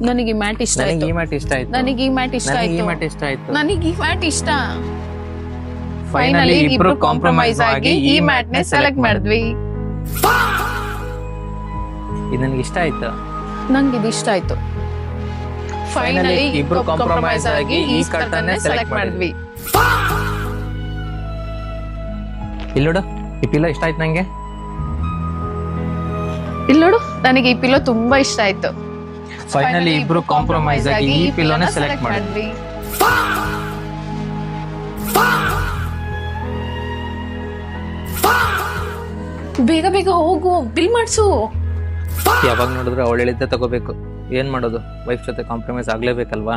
ನನಗೆ ಈ ಮ್ಯಾಟ್ ಇಷ್ಟ ನನಗೆ ಆಯ್ತು. ಈ ಮ್ಯಾಟ್ ಇಷ್ಟ ಆಯ್ತು. ನನಗೆ ಈ ಮ್ಯಾಟ್ ಇಷ್ಟ ನನಗೆ ಈ ಆಯ್ತು. ಮ್ಯಾಟ್ ಇಷ್ಟ ಆಯ್ತು. ನನಗೆ ಈ ಮ್ಯಾಟ್ ಇಷ್ಟ. ಫೈನಲಿ ಇಬ್ರು ಕಾಂಪ್ರಮೈಸ್ ಆಗಿ ಈ ಮ್ಯಾಟ್ ನೇ ಸೆಲೆಕ್ಟ್ ಮಾಡಿದ್ವಿ. ಇದು ನನಗೆ ಇಷ್ಟ ಆಯ್ತು. ನಂಗೆ ಇದು ಇಷ್ಟ ಆಯ್ತು. ಫೈನಲಿ ಇಬ್ರು ಕಾಂಪ್ರಮೈಸ್ ಆಗಿ ಈ ಕರ್ಟನ್ ಸೆಲೆಕ್ಟ್ ಮಾಡಿದ್ವಿ. ಇಲ್ಲೋಡು, ಈ ಪಿಲ್ಲೋ ಇಷ್ಟ ಆಯ್ತು ನಂಗೆ. ಇಲ್ಲಿ ನೋಡು, ನನಗೆ ಈ ಪಿಲ್ಲೋ ತುಂಬಾ ಇಷ್ಟ ಆಯ್ತು. ಫೈನಲಿ ಇಬ್ರು ಕಾಂಪ್ರಮೈಸ್ ಆಗಿ ಈ ಪಿಲ್ಲೋನ ಸೆಲೆಕ್ಟ್ ಮಾಡಿದ್ವಿ. ಬೇಗ ಬೇಗ ಹೋಗು, ಬಿಲ್ ಮಾಡ್ಸು. ಯಾವಾಗ ನೋಡಿದ್ರು ಅವಳು ಹೇಳಿದ್ದೆ ತಗೋಬೇಕು. ಏನ್ ಮಾಡೋದು, ವೈಫ್ ಜೊತೆ ಕಾಂಪ್ರಮೈಸ್ ಆಗ್ಲೇಬೇಕಲ್ವಾ.